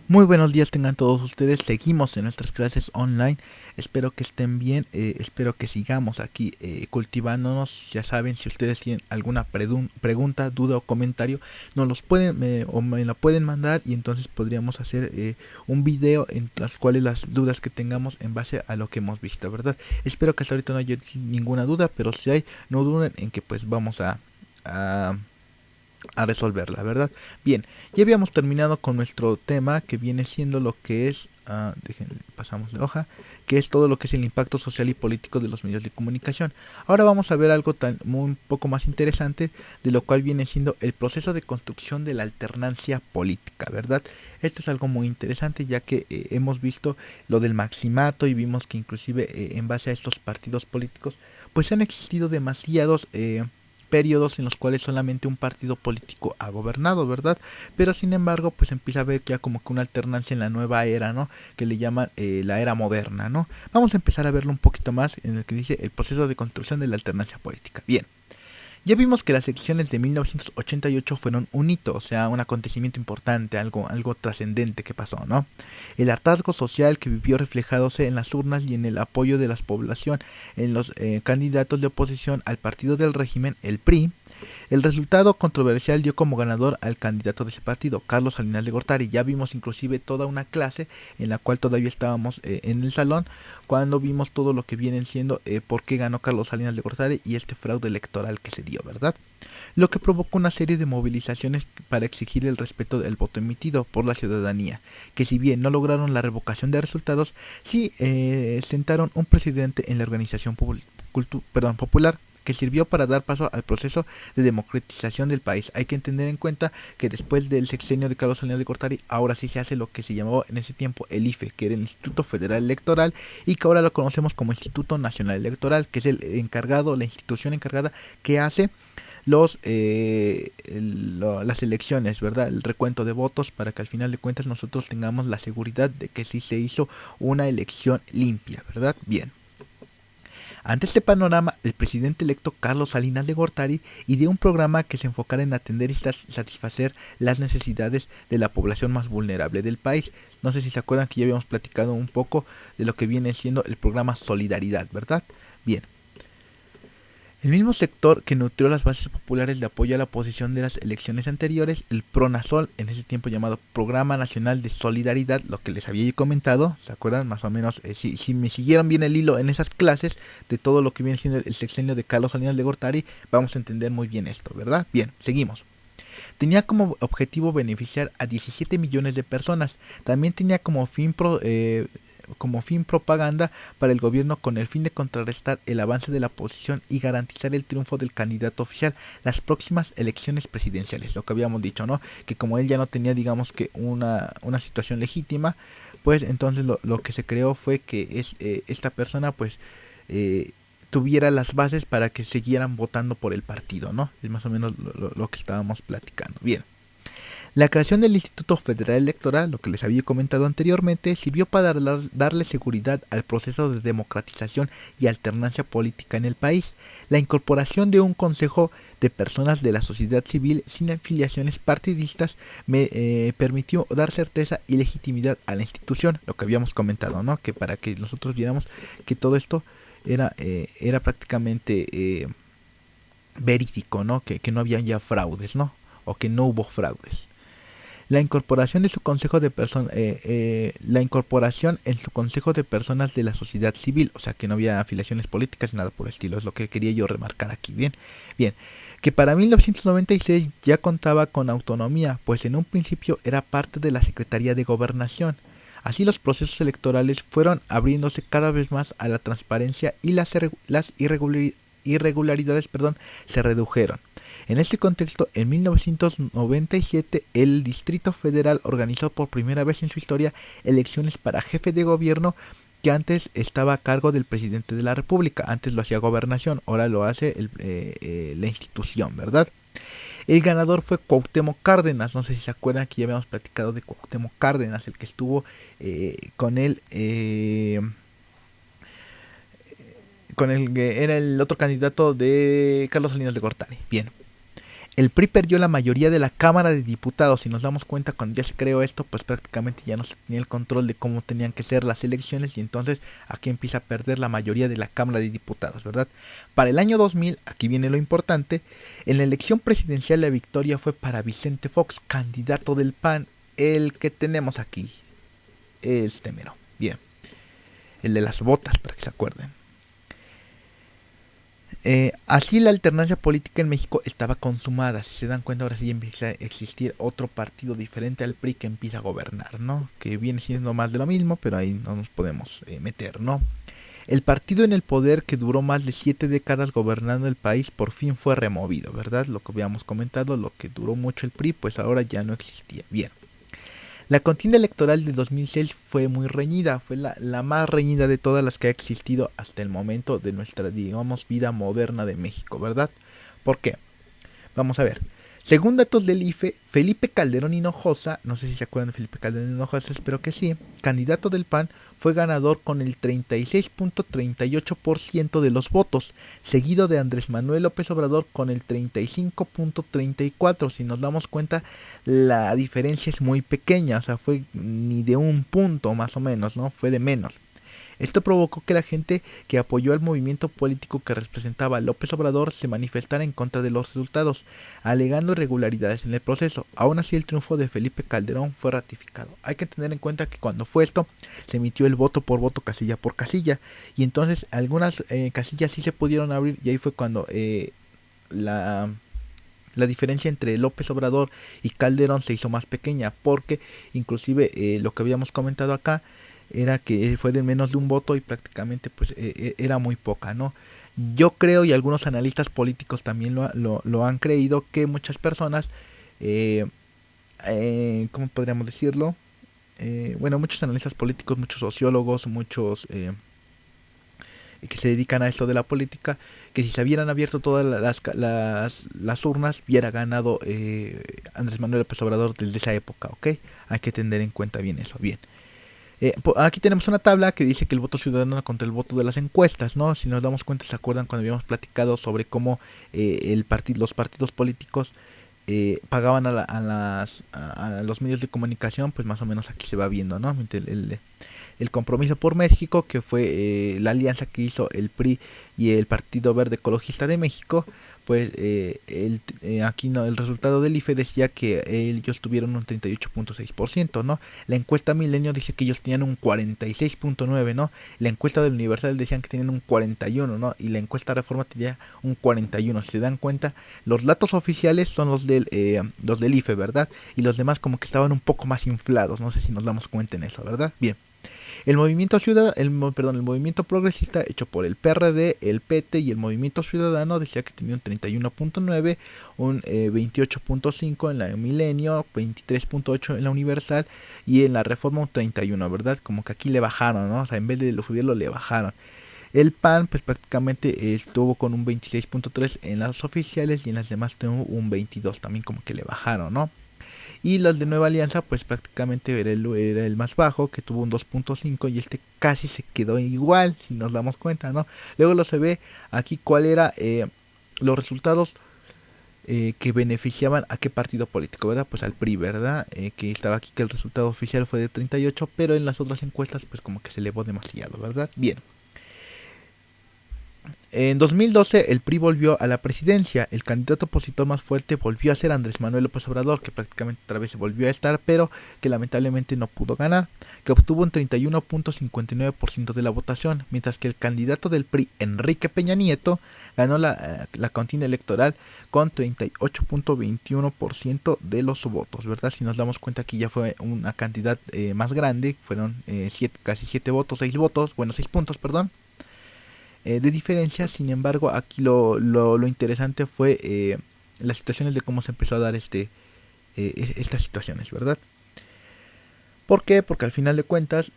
Muy buenos días tengan todos ustedes. Seguimos en nuestras clases online. Espero que estén bien. Espero que sigamos aquí cultivándonos. Ya saben, si ustedes tienen alguna pregunta, duda o comentario, nos los pueden o me la pueden mandar y entonces podríamos hacer un video en las cuales las dudas que tengamos en base a lo que hemos visto, ¿verdad? Espero que hasta ahorita no haya ninguna duda, pero si hay, no duden en que pues vamos a a resolverla, ¿verdad? Bien, ya habíamos terminado con nuestro tema que viene siendo lo que es, pasamos de hoja, que es todo lo que es el impacto social y político de los medios de comunicación. Ahora vamos a ver algo un poco más interesante, de lo cual viene siendo el proceso de construcción de la alternancia política, ¿verdad? Esto es algo muy interesante ya que hemos visto lo del maximato y vimos que inclusive en base a estos partidos políticos pues han existido demasiados periodos en los cuales solamente un partido político ha gobernado, ¿verdad? Pero sin embargo, pues empieza a haber ya como que una alternancia en la nueva era, ¿no? Que le llaman la era moderna, ¿no? Vamos a empezar a verlo un poquito más en el que dice el proceso de construcción de la alternancia política. Bien, ya vimos que las elecciones de 1988 fueron un hito, o sea, un acontecimiento importante, algo trascendente que pasó, ¿no? El hartazgo social que vivió reflejándose en las urnas y en el apoyo de la población en los candidatos de oposición al partido del régimen, el PRI. El resultado controversial dio como ganador al candidato de ese partido, Carlos Salinas de Gortari. Ya vimos inclusive toda una clase en la cual todavía estábamos en el salón cuando vimos todo lo que vienen siendo por qué ganó Carlos Salinas de Gortari y este fraude electoral que se dio, ¿verdad? Lo que provocó una serie de movilizaciones para exigir el respeto del voto emitido por la ciudadanía, que si bien no lograron la revocación de resultados, sí sentaron un precedente en la organización popular que sirvió para dar paso al proceso de democratización del país. Hay que tener en cuenta que después del sexenio de Carlos Salinas de Gortari, ahora sí se hace lo que se llamó en ese tiempo el IFE, que era el Instituto Federal Electoral, y que ahora lo conocemos como Instituto Nacional Electoral, que es el encargado, la institución encargada que hace las elecciones, ¿verdad? El recuento de votos para que al final de cuentas nosotros tengamos la seguridad de que sí se hizo una elección limpia, ¿verdad? Bien. Ante este panorama, el presidente electo Carlos Salinas de Gortari ideó un programa que se enfocara en atender y satisfacer las necesidades de la población más vulnerable del país. No sé si se acuerdan que ya habíamos platicado un poco de lo que viene siendo el programa Solidaridad, ¿verdad? Bien. El mismo sector que nutrió las bases populares de apoyo a la oposición de las elecciones anteriores, el PRONASOL, en ese tiempo llamado Programa Nacional de Solidaridad, lo que les había comentado, ¿se acuerdan? Más o menos, si me siguieron bien el hilo en esas clases de todo lo que viene siendo el sexenio de Carlos Salinas de Gortari, vamos a entender muy bien esto, ¿verdad? Bien, seguimos. Tenía como objetivo beneficiar a 17 millones de personas. También tenía como fin propaganda para el gobierno con el fin de contrarrestar el avance de la oposición y garantizar el triunfo del candidato oficial las próximas elecciones presidenciales. Lo que habíamos dicho, ¿no? Que como él ya no tenía, digamos que una situación legítima, pues entonces lo que se creó fue que esta persona, pues, eh, tuviera las bases para que siguieran votando por el partido, ¿no? Es más o menos lo que estábamos platicando. Bien. La creación del Instituto Federal Electoral, lo que les había comentado anteriormente, sirvió para darle seguridad al proceso de democratización y alternancia política en el país. La incorporación de un consejo de personas de la sociedad civil sin afiliaciones partidistas me permitió dar certeza y legitimidad a la institución, lo que habíamos comentado, ¿no? Que para que nosotros viéramos que todo esto era prácticamente verídico, ¿no? Que no había ya fraudes, ¿no? O que no hubo fraudes. La incorporación de su consejo de la incorporación en su consejo de personas de la sociedad civil, o sea que no había afiliaciones políticas ni nada por el estilo, es lo que quería yo remarcar aquí. Bien, bien, que para 1996 ya contaba con autonomía, pues en un principio era parte de la Secretaría de Gobernación. Así los procesos electorales fueron abriéndose cada vez más a la transparencia y las irregularidades, se redujeron. En este contexto, en 1997, el Distrito Federal organizó por primera vez en su historia elecciones para jefe de gobierno que antes estaba a cargo del presidente de la República. Antes lo hacía gobernación, ahora lo hace la institución, ¿verdad? El ganador fue Cuauhtémoc Cárdenas. No sé si se acuerdan que ya habíamos platicado de Cuauhtémoc Cárdenas, el que estuvo con él, con el que era el otro candidato de Carlos Salinas de Gortari. Bien. El PRI perdió la mayoría de la Cámara de Diputados. Si nos damos cuenta, cuando ya se creó esto, pues prácticamente ya no se tenía el control de cómo tenían que ser las elecciones y entonces aquí empieza a perder la mayoría de la Cámara de Diputados, ¿verdad? Para el año 2000, aquí viene lo importante, en la elección presidencial la victoria fue para Vicente Fox, candidato del PAN, el que tenemos aquí, este mero, bien, el de las botas, para que se acuerden. Así la alternancia política en México estaba consumada. Si se dan cuenta, ahora sí empieza a existir otro partido diferente al PRI que empieza a gobernar, ¿no? Que viene siendo más de lo mismo, pero ahí no nos podemos meter, ¿no? El partido en el poder que duró más de 7 décadas gobernando el país por fin fue removido, ¿verdad? Lo que habíamos comentado, lo que duró mucho el PRI, pues ahora ya no existía. Bien. La contienda electoral de 2006 fue muy reñida, fue la más reñida de todas las que ha existido hasta el momento de nuestra, digamos, vida moderna de México, ¿verdad? ¿Por qué? Vamos a ver. Según datos del IFE, Felipe Calderón Hinojosa, no sé si se acuerdan de Felipe Calderón Hinojosa, espero que sí, candidato del PAN, fue ganador con el 36.38% de los votos, seguido de Andrés Manuel López Obrador con el 35.34%. Si nos damos cuenta, la diferencia es muy pequeña, o sea, fue ni de un punto más o menos, ¿no? Fue de menos. Esto provocó que la gente que apoyó al movimiento político que representaba a López Obrador se manifestara en contra de los resultados, alegando irregularidades en el proceso. Aún así, el triunfo de Felipe Calderón fue ratificado. Hay que tener en cuenta que cuando fue esto, se emitió el voto por voto, casilla por casilla, y entonces algunas casillas sí se pudieron abrir, y ahí fue cuando la la diferencia entre López Obrador y Calderón se hizo más pequeña, porque inclusive lo que habíamos comentado acá era que fue de menos de un voto y prácticamente pues era muy poca, ¿no? Yo creo, y algunos analistas políticos también lo han creído, que muchas personas, eh, ¿cómo podríamos decirlo? Bueno, muchos analistas políticos, muchos sociólogos, muchos que se dedican a esto de la política, que si se hubieran abierto todas las urnas, hubiera ganado Andrés Manuel López Obrador desde esa época, ¿ok? Hay que tener en cuenta bien eso, bien. Aquí tenemos una tabla que dice que el voto ciudadano contra el voto de las encuestas, ¿no? Si nos damos cuenta, ¿se acuerdan cuando habíamos platicado sobre cómo los partidos políticos pagaban a los medios de comunicación? Pues más o menos aquí se va viendo, ¿no? El Compromiso por México, que fue la alianza que hizo el PRI y el Partido Verde Ecologista de México, pues aquí no, el resultado del IFE decía que ellos tuvieron un 38.6%, ¿no? La encuesta Milenio dice que ellos tenían un 46.9%, ¿no? La encuesta del Universal decían que tenían un 41%, ¿no? Y la encuesta Reforma tenía un 41%. Si se dan cuenta, los datos oficiales son los del IFE, ¿verdad? Y los demás como que estaban un poco más inflados, no sé si nos damos cuenta en eso, ¿verdad? Bien. El movimiento progresista hecho por el PRD, el PT y el Movimiento Ciudadano decía que tenía un 31.9, un 28.5 en la Milenio, 23.8 en la Universal y en la Reforma un 31, ¿verdad? Como que aquí le bajaron, ¿no? O sea, en vez de subirlo le bajaron. El PAN pues prácticamente estuvo con un 26.3 en las oficiales y en las demás tuvo un 22, también como que le bajaron, ¿no? Y los de Nueva Alianza, pues prácticamente era el más bajo, que tuvo un 2.5 y este casi se quedó igual, si nos damos cuenta, ¿no? Luego lo se ve aquí cuál era los resultados que beneficiaban a qué partido político, ¿verdad? Pues al PRI, ¿verdad? Que estaba aquí que el resultado oficial fue de 38, pero en las otras encuestas pues como que se elevó demasiado, ¿verdad? Bien. En 2012 el PRI volvió a la presidencia, el candidato opositor más fuerte volvió a ser Andrés Manuel López Obrador, que prácticamente otra vez se volvió a estar, pero que lamentablemente no pudo ganar, que obtuvo un 31.59% de la votación, mientras que el candidato del PRI, Enrique Peña Nieto, ganó la contienda electoral con 38.21% de los votos, ¿verdad? Si nos damos cuenta que ya fue una cantidad más grande, fueron casi 7 votos, 6 votos, bueno, 6 puntos, perdón, de diferencia. Sin embargo, aquí lo interesante fue las situaciones de cómo se empezó a dar estas situaciones, ¿verdad? ¿Por qué? Porque al final de cuentas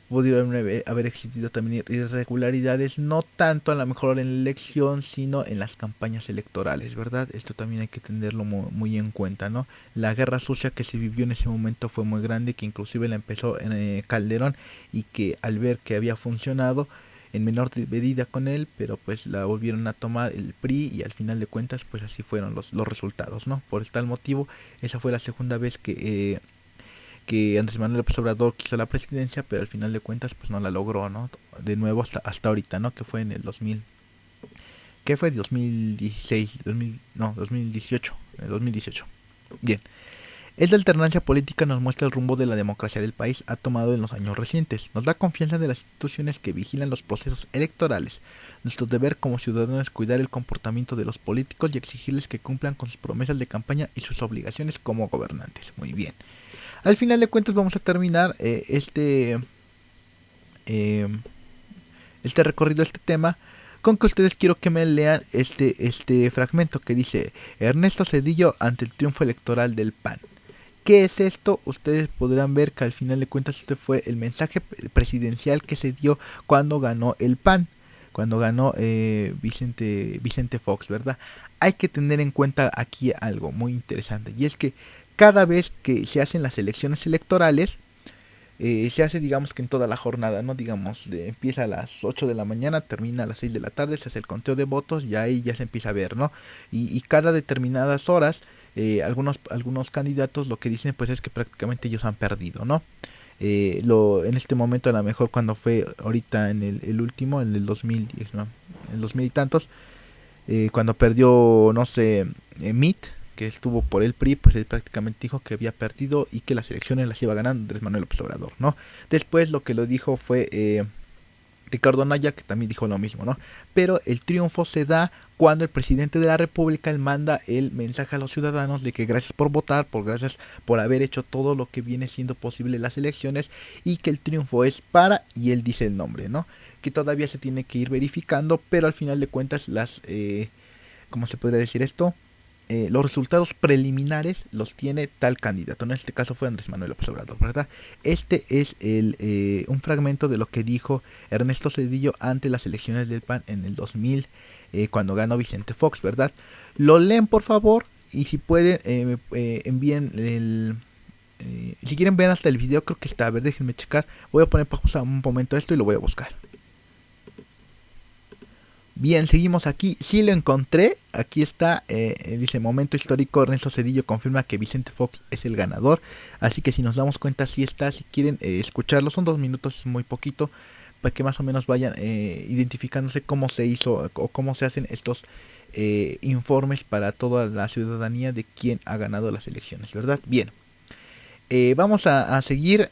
pudieron haber existido también irregularidades, no tanto a lo mejor en la elección, sino en las campañas electorales, ¿verdad? Esto también hay que tenerlo muy en cuenta, ¿no? La guerra sucia que se vivió en ese momento fue muy grande, que inclusive la empezó en Calderón y que al ver que había funcionado, en menor medida con él, pero pues la volvieron a tomar el PRI y al final de cuentas pues así fueron los resultados, ¿no? Por tal motivo, esa fue la segunda vez que Andrés Manuel López Obrador quiso la presidencia, pero al final de cuentas pues no la logró, ¿no? De nuevo hasta ahorita, ¿no? Que fue en el 2000, ¿qué fue? 2016, 2000, no, 2018, 2018. Bien. Esta alternancia política nos muestra el rumbo de la democracia del país ha tomado en los años recientes. Nos da confianza de las instituciones que vigilan los procesos electorales. Nuestro deber como ciudadanos es cuidar el comportamiento de los políticos y exigirles que cumplan con sus promesas de campaña y sus obligaciones como gobernantes. Muy bien. Al final de cuentas vamos a terminar eh, este recorrido, este tema, con que ustedes quiero que me lean este fragmento que dice Ernesto Zedillo ante el triunfo electoral del PAN. ¿Qué es esto? Ustedes podrán ver que al final de cuentas este fue el mensaje presidencial que se dio cuando ganó el PAN, cuando ganó Vicente Fox, ¿verdad? Hay que tener en cuenta aquí algo muy interesante, y es que cada vez que se hacen las elecciones electorales, se hace digamos que en toda la jornada, ¿no? Digamos, empieza a las 8 de la mañana, termina a las 6 de la tarde, se hace el conteo de votos y ahí ya se empieza a ver, ¿no? Y cada determinadas horas, algunos candidatos lo que dicen pues es que prácticamente ellos han perdido, ¿no? En este momento a lo mejor cuando fue ahorita en el último, en el 2010, ¿no? En el 2000 y tantos, cuando perdió, no sé, Meade, que estuvo por el PRI, pues él prácticamente dijo que había perdido y que las elecciones las iba ganando Andrés Manuel López Obrador, ¿no? Después lo que lo dijo fue Ricardo Anaya, que también dijo lo mismo, ¿no? Pero el triunfo se da cuando el presidente de la República él manda el mensaje a los ciudadanos de que gracias por votar, gracias por haber hecho todo lo que viene siendo posible en las elecciones y que el triunfo es para, y él dice el nombre, ¿no? Que todavía se tiene que ir verificando, pero al final de cuentas ¿cómo se podría decir esto? Los resultados preliminares los tiene tal candidato. En este caso fue Andrés Manuel López Obrador, ¿verdad? Este es un fragmento de lo que dijo Ernesto Zedillo ante las elecciones del PAN en el 2000, cuando ganó Vicente Fox, ¿verdad? Lo leen por favor y si pueden envíen si quieren ver hasta el video, creo que está, a ver, déjenme checar. Voy a poner pausa un momento esto y lo voy a buscar. Bien, seguimos aquí. Sí lo encontré. Aquí está. Dice momento histórico. Ernesto Zedillo confirma que Vicente Fox es el ganador. Así que si nos damos cuenta, sí está. Si quieren escucharlo, son 2 minutos, es muy poquito. Para que más o menos vayan identificándose cómo se hizo o cómo se hacen estos informes para toda la ciudadanía de quién ha ganado las elecciones, ¿verdad? Bien. Vamos a seguir,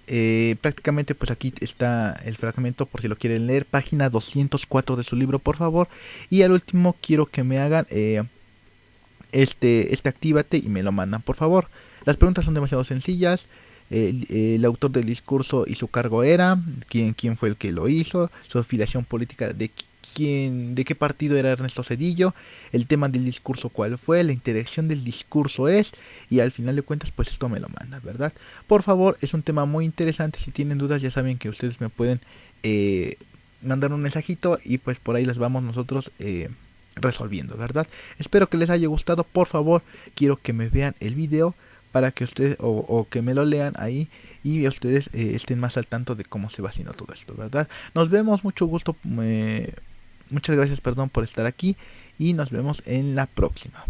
prácticamente pues aquí está el fragmento por si lo quieren leer, página 204 de su libro por favor, y al último quiero que me hagan actívate y me lo mandan por favor. Las preguntas son demasiado sencillas. El autor del discurso y su cargo era, quién fue el que lo hizo, su afiliación política, de qué partido era Ernesto Zedillo, el tema del discurso cuál fue, la interacción del discurso es, y al final de cuentas pues esto me lo manda, ¿verdad? Por favor, es un tema muy interesante. Si tienen dudas ya saben que ustedes me pueden mandar un mensajito y pues por ahí las vamos nosotros resolviendo, ¿verdad? Espero que les haya gustado. Por favor, quiero que me vean el video para que ustedes o que me lo lean ahí y ustedes estén más al tanto de cómo se va haciendo todo esto, ¿verdad? Nos vemos, mucho gusto, muchas gracias, perdón, por estar aquí y nos vemos en la próxima.